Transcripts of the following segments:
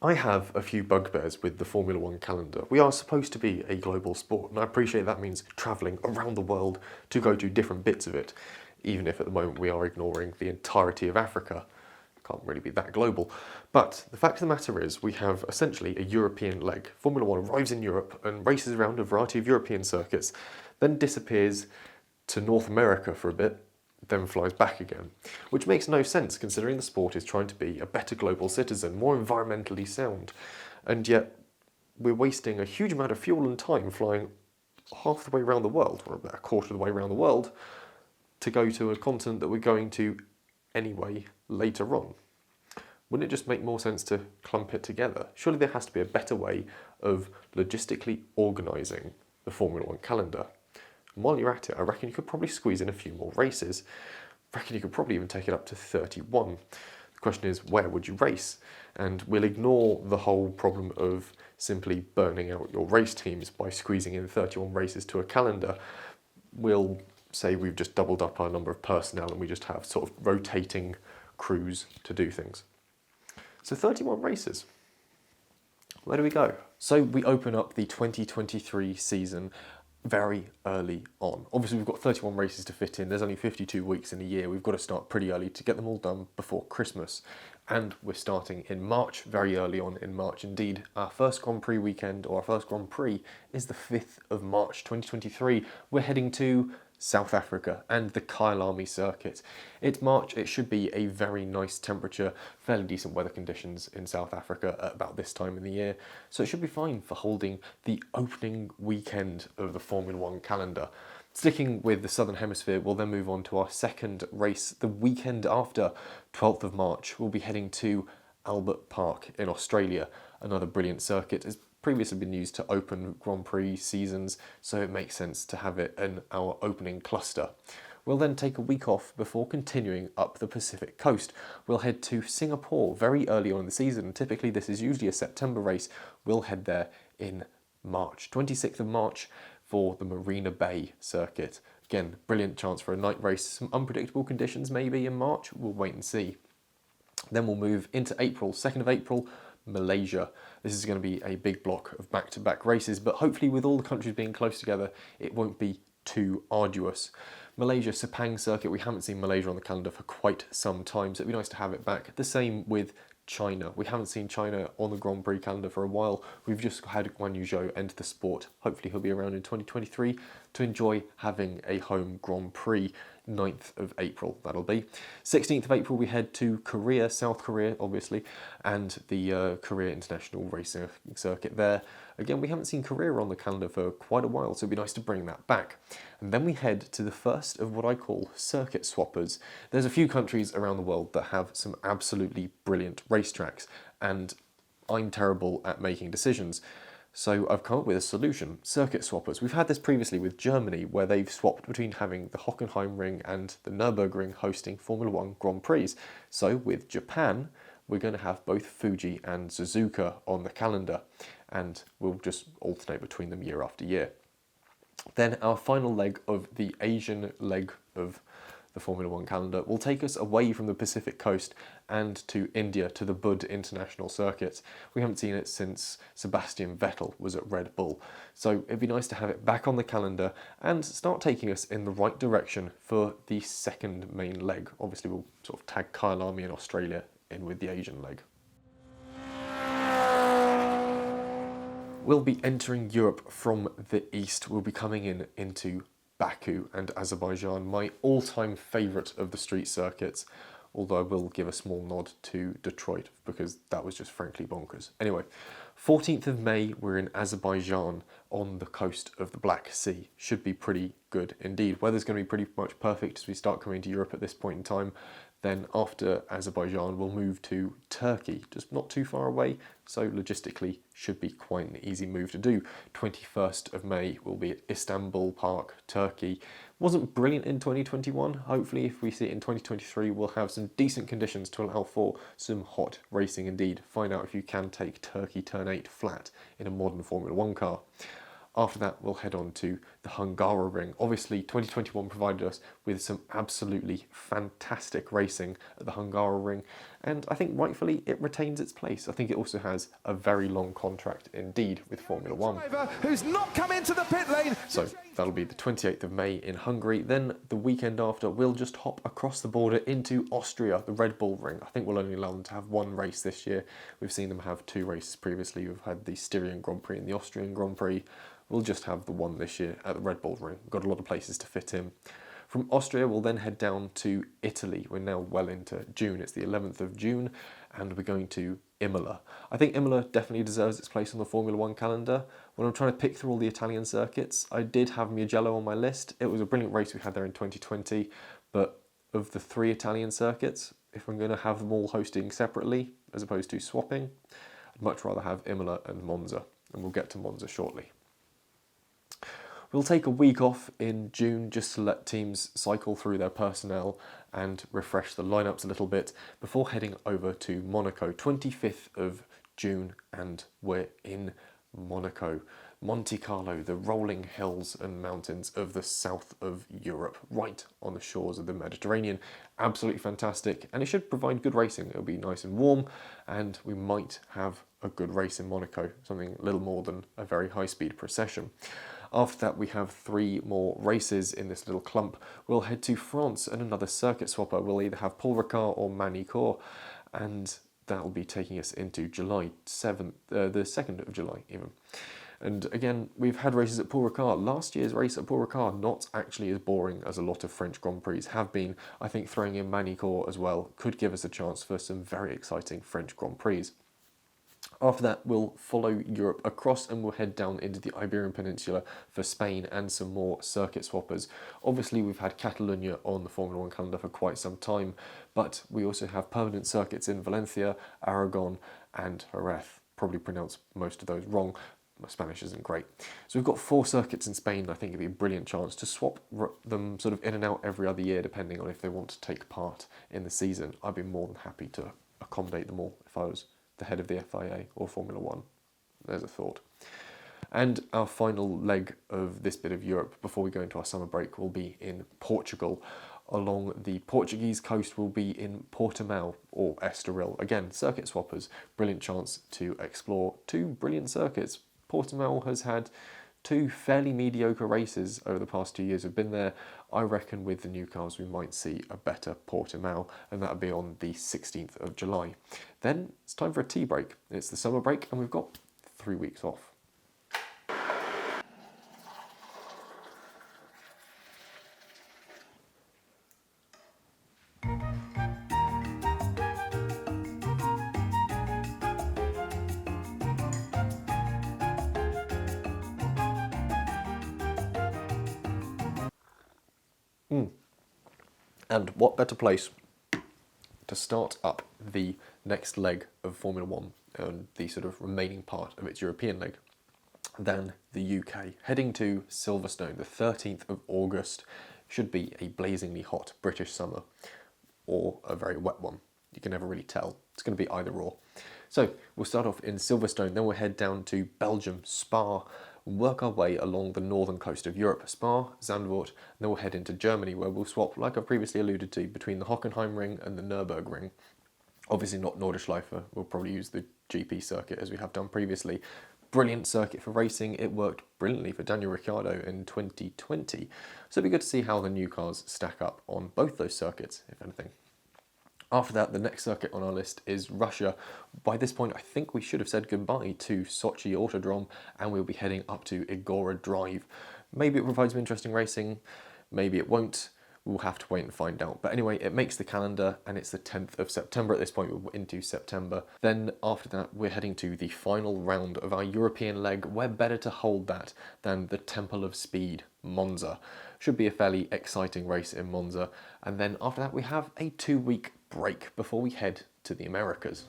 I have a few bugbears with the Formula One calendar. We are supposed to be a global sport, and I appreciate that means travelling around the world to go to different bits of it, even if at the moment we are ignoring the entirety of Africa. Can't really be that global. But the fact of the matter is, we have essentially a European leg. Formula One arrives in Europe and races around a variety of European circuits, then disappears to North America for a bit, then flies back again, which makes no sense considering the sport is trying to be a better global citizen, more environmentally sound, and yet we're wasting a huge amount of fuel and time flying half the way around the world, or about a quarter of the way around the world, to go to a continent that we're going to anyway later on. Wouldn't it just make more sense to clump it together? Surely there has to be a better way of logistically organising the Formula One calendar. And while you're at it, I reckon you could probably squeeze in a few more races. I reckon you could probably even take it up to 31. The question is, where would you race? And we'll ignore the whole problem of simply burning out your race teams by squeezing in 31 races to a calendar. We'll say we've just doubled up our number of personnel and we just have sort of rotating crews to do things. So 31 races. Where do we go? So we open up the 2023 season very early on. Obviously we've got 31 races to fit in, there's only 52 weeks in a year, we've got to start pretty early to get them all done before Christmas. And we're starting in March, very early on in March indeed. Our first Grand Prix weekend, or our first Grand Prix, is the 5th of March 2023. We're heading to South Africa and the Kyalami circuit. It's March, it should be a very nice temperature, fairly decent weather conditions in South Africa at about this time in the year, so it should be fine for holding the opening weekend of the Formula One calendar. Sticking with the Southern Hemisphere, we'll then move on to our second race the weekend after, 12th of March. We'll be heading to Albert Park in Australia, another brilliant circuit. It's previously been used to open Grand Prix seasons, so it makes sense to have it in our opening cluster. We'll then take a week off before continuing up the Pacific coast. We'll head to Singapore very early on in the season. Typically this is usually a September race. We'll head there in March, 26th of March for the Marina Bay circuit. Again, brilliant chance for a night race. Some unpredictable conditions maybe in March, we'll wait and see. Then we'll move into April, 2nd of April, Malaysia. This is going to be a big block of back-to-back races, but hopefully with all the countries being close together, it won't be too arduous. Malaysia Sepang circuit, we haven't seen Malaysia on the calendar for quite some time, so it'd be nice to have it back. The same with China. We haven't seen China on the Grand Prix calendar for a while. We've just had Guan Yu Zhou enter the sport. Hopefully he'll be around in 2023 to enjoy having a home Grand Prix. 9th of April that'll be. 16th of April we head to Korea, South Korea obviously, and the Korea International Racing Circuit there. Again, we haven't seen Korea on the calendar for quite a while, so it'd be nice to bring that back. And then we head to the first of what I call circuit swappers. There's a few countries around the world that have some absolutely brilliant racetracks, and I'm terrible at making decisions. So I've come up with a solution, circuit swappers. We've had this previously with Germany, where they've swapped between having the Hockenheimring and the Nürburgring hosting Formula One Grand Prix. So with Japan, we're going to have both Fuji and Suzuka on the calendar, and we'll just alternate between them year after year. Then our final leg of the Asian leg of the Formula One calendar will take us away from the Pacific coast and to India, to the Bud International Circuit. We haven't seen it since Sebastian Vettel was at Red Bull, so it'd be nice to have it back on the calendar and start taking us in the right direction for the second main leg. Obviously we'll sort of tag Kyalami in Australia in with the Asian leg. We'll be entering Europe from the east. We'll be coming into Baku and Azerbaijan, my all-time favourite of the street circuits, although I will give a small nod to Detroit because that was just frankly bonkers. Anyway, 14th of May we're in Azerbaijan on the coast of the Black Sea. Should be pretty good indeed. Weather's going to be pretty much perfect as we start coming to Europe at this point in time. Then after Azerbaijan we'll move to Turkey, just not too far away, so logistically should be quite an easy move to do. 21st of May will be at Istanbul Park, Turkey. Wasn't brilliant in 2021, hopefully if we see it in 2023 we'll have some decent conditions to allow for some hot racing indeed. Find out if you can take Turkey Turn 8 flat in a modern Formula One car. After that, we'll head on to the Hungaroring. Obviously, 2021 provided us with some absolutely fantastic racing at the Hungaroring, and I think rightfully it retains its place. I think it also has a very long contract indeed with Formula One. Who's not come into the pit lane. So that'll be the 28th of May in Hungary. Then the weekend after, we'll just hop across the border into Austria, the Red Bull Ring. I think we'll only allow them to have one race this year. We've seen them have two races previously. We've had the Styrian Grand Prix and the Austrian Grand Prix. We'll just have the one this year at the Red Bull Ring. We've got a lot of places to fit in. From Austria, we'll then head down to Italy. We're now well into June. It's the 11th of June, and we're going to Imola. I think Imola definitely deserves its place on the Formula One calendar. When I'm trying to pick through all the Italian circuits, I did have Mugello on my list. It was a brilliant race we had there in 2020, but of the three Italian circuits, if I'm going to have them all hosting separately as opposed to swapping, I'd much rather have Imola and Monza, and we'll get to Monza shortly. We'll take a week off in June just to let teams cycle through their personnel and refresh the lineups a little bit before heading over to Monaco, 25th of June, and we're in Monaco. Monte Carlo, the rolling hills and mountains of the south of Europe, right on the shores of the Mediterranean. Absolutely fantastic, and it should provide good racing. It'll be nice and warm, and we might have a good race in Monaco, something a little more than a very high-speed procession. After that, we have three more races in this little clump. We'll head to France and another circuit swapper. We'll either have Paul Ricard or Manicourt, and that will be taking us into July 7th, the 2nd of July even. And again, we've had races at Paul Ricard. Last year's race at Paul Ricard, not actually as boring as a lot of French Grand Prix have been. I think throwing in Manicourt as well could give us a chance for some very exciting French Grand Prix. After that, we'll follow Europe across and we'll head down into the Iberian Peninsula for Spain and some more circuit swappers. Obviously, we've had Catalonia on the Formula One calendar for quite some time, but we also have permanent circuits in Valencia, Aragon and Jerez. Probably pronounced most of those wrong. My Spanish isn't great. So we've got 4 circuits in Spain. I think it'd be a brilliant chance to swap them sort of in and out every other year, depending on if they want to take part in the season. I'd be more than happy to accommodate them all if I was the head of the FIA or Formula One. There's a thought. And our final leg of this bit of Europe before we go into our summer break will be in Portugal. Along the Portuguese coast will be in Portimão or Estoril. Again, circuit swappers. Brilliant chance to explore 2 brilliant circuits. Portimão has had 2 fairly mediocre races over the past 2 years. We've been there. I reckon with the new cars we might see a better Portimão, and that'll be on the 16th of July. Then it's time for a tea break. It's the summer break and we've got 3 weeks off. And what better place to start up the next leg of Formula One and the sort of remaining part of its European leg than the UK. Heading to Silverstone, the 13th of August, should be a blazingly hot British summer or a very wet one. You can never really tell. It's going to be either or. So we'll start off in Silverstone, then we'll head down to Belgium, Spa, work our way along the northern coast of Europe, Spa, Zandvoort, and then we'll head into Germany where we'll swap, like I've previously alluded to, between the Hockenheim Ring and the Nürburgring. Obviously not Nordschleife, we'll probably use the GP circuit as we have done previously. Brilliant circuit for racing, it worked brilliantly for Daniel Ricciardo in 2020. So it'll be good to see how the new cars stack up on both those circuits, if anything. After that, the next circuit on our list is Russia. By this point, I think we should have said goodbye to Sochi Autodrome and we'll be heading up to Igora Drive. Maybe it provides some interesting racing, maybe it won't. We'll have to wait and find out. But anyway, it makes the calendar and it's the 10th of September at this point. We're into September. Then after that, we're heading to the final round of our European leg. Where better to hold that than the Temple of Speed, Monza. Should be a fairly exciting race in Monza. And then after that, we have a 2-week break before we head to the Americas.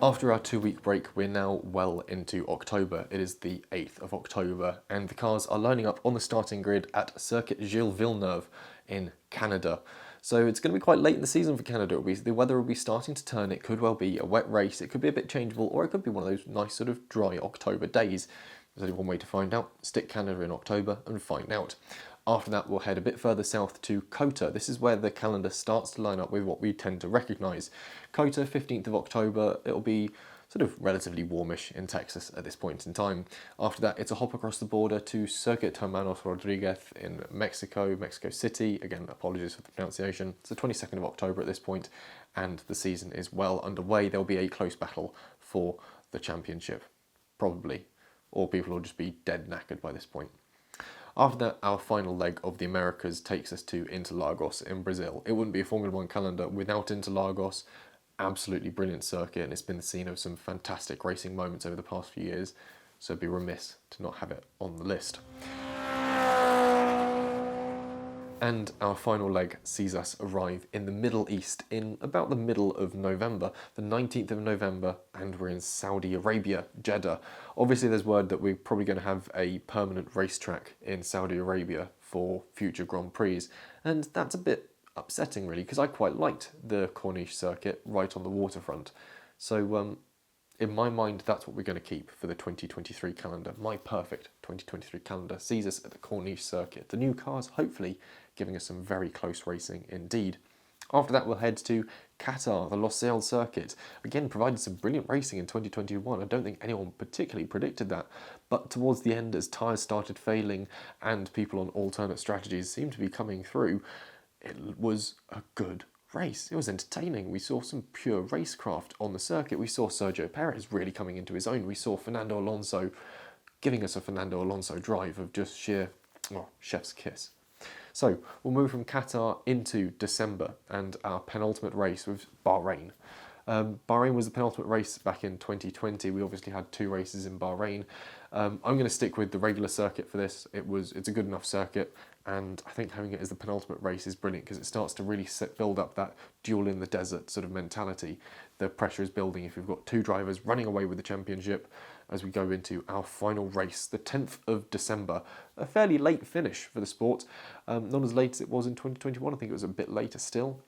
After our 2-week break, we're now well into October. It is the 8th of October and the cars are lining up on the starting grid at Circuit Gilles Villeneuve in Canada. So it's going to be quite late in the season for Canada. The weather will be starting to turn. It could well be a wet race. It could be a bit changeable, or it could be one of those nice sort of dry October days. There's only one way to find out. Stick Canada in October and find out. After that, we'll head a bit further south to COTA. This is where the calendar starts to line up with what we tend to recognise. COTA, 15th of October, it'll be sort of relatively warmish in Texas at this point in time. After that, it's a hop across the border to Circuit Hermanos Rodriguez in Mexico City. Again, apologies for the pronunciation. It's the 22nd of October at this point, and the season is well underway. There'll be a close battle for the championship, probably, or people will just be dead knackered by this point. After that, our final leg of the Americas takes us to Interlagos in Brazil. It wouldn't be a Formula One calendar without Interlagos. Absolutely brilliant circuit, and it's been the scene of some fantastic racing moments over the past few years, so it'd be remiss to not have it on the list. And our final leg sees us arrive in the Middle East in about the middle of November, the 19th of November, and we're in Saudi Arabia, Jeddah. Obviously there's word that we're probably going to have a permanent racetrack in Saudi Arabia for future Grand Prix, and that's a bit upsetting really, because I quite liked the Corniche circuit right on the waterfront. So in my mind, that's what we're going to keep for the 2023 calendar. My perfect 2023 calendar sees us at the Corniche circuit. The new cars hopefully giving us some very close racing indeed. After that, we'll head to Qatar, the Losail circuit. Again, provided some brilliant racing in 2021. I don't think anyone particularly predicted that. But towards the end, as tyres started failing and people on alternate strategies seemed to be coming through, it was a good race. It was entertaining. We saw some pure racecraft on the circuit. We saw Sergio Perez really coming into his own. We saw Fernando Alonso giving us a Fernando Alonso drive of just sheer, well, chef's kiss. So we'll move from Qatar into December and our penultimate race with Bahrain. Bahrain was the penultimate race back in 2020. We obviously had 2 races in Bahrain. I'm going to stick with the regular circuit for this. It's a good enough circuit, and I think having it as the penultimate race is brilliant because it starts to really build up that duel in the desert sort of mentality. The pressure is building if you've got 2 drivers running away with the championship as we go into our final race, the 10th of December. A fairly late finish for the sport, not as late as it was in 2021. I think it was a bit later still.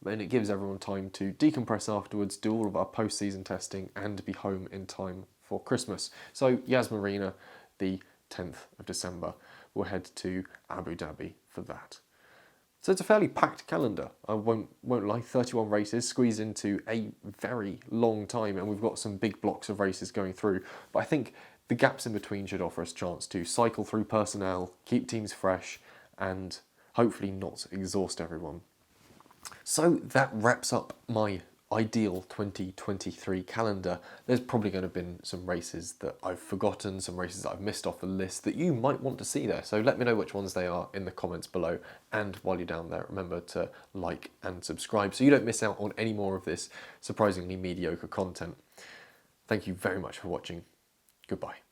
And it gives everyone time to decompress afterwards, do all of our post-season testing, and be home in time for Christmas. So Yas Marina, the 10th of December, we'll head to Abu Dhabi for that. So it's a fairly packed calendar. I won't lie, 31 races squeezed into a very long time, and we've got some big blocks of races going through. But I think the gaps in between should offer us a chance to cycle through personnel, keep teams fresh, and hopefully not exhaust everyone. So that wraps up my ideal 2023 calendar. There's probably going to have been some races that I've forgotten, some races that I've missed off the list that you might want to see there. So let me know which ones they are in the comments below. And while you're down there, remember to like and subscribe so you don't miss out on any more of this surprisingly mediocre content. Thank you very much for watching. Goodbye.